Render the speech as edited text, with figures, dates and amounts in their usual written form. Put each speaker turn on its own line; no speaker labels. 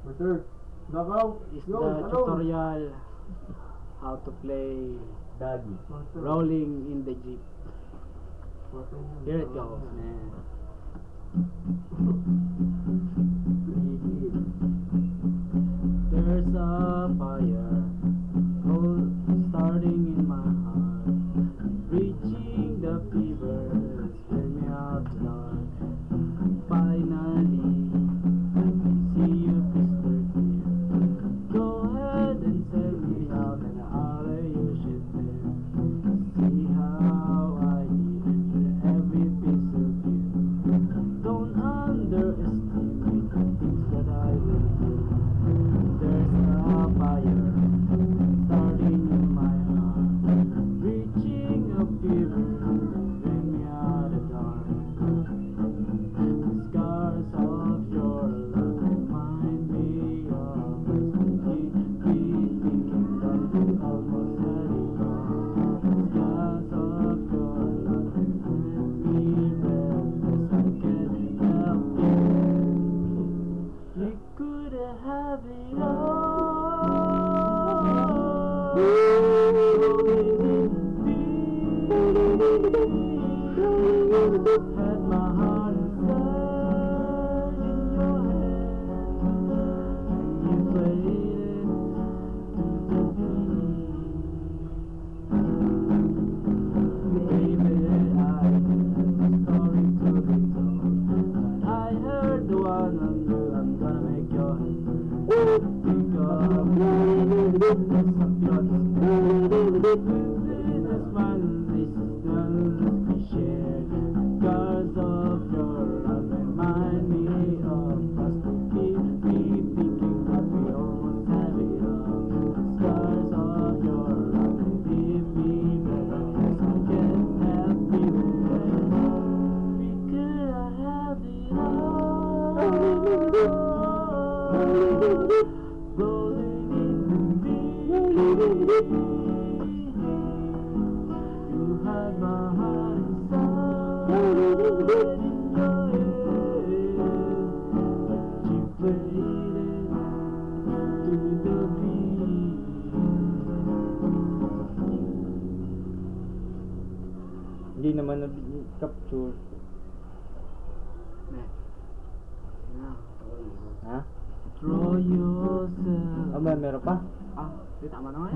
Master, Nakaw,
is the tutorial how to play
Doggy.
Rolling in the Jeep. Here it goes, man. There's a fire starting in my heart, reaching the fever, scare me out dark. Finally, I can see you crystal clear. Go ahead and sell me out, and I'll you should live. See how I need every piece of you. Don't underestimate the things that I will do. There's a fire starting in my heart, reaching a fever, bring me out of dark. The scars of your love remind me of us. Keep thinking that we almost had it all. The scars of your love remind me restless. I can't help it. We could have it all. Had my heart inside in your hand, and you played it to the beat. Baby, I had a story to be told, but I heard the one on you. I'm gonna make your head burn. Think of me, something like this smile, this is none we shared. Scars of your love remind me of us. Keep thinking that we almost have it all. Scars of your love leave me breathless. I can't help feeling we could have it all. Rolling in the deep. You had my heart inside in your head, but you played it to the beat.
Hindi naman na-capture. Ha?
Throw yourself.
Meron pa?
Di tama na nga.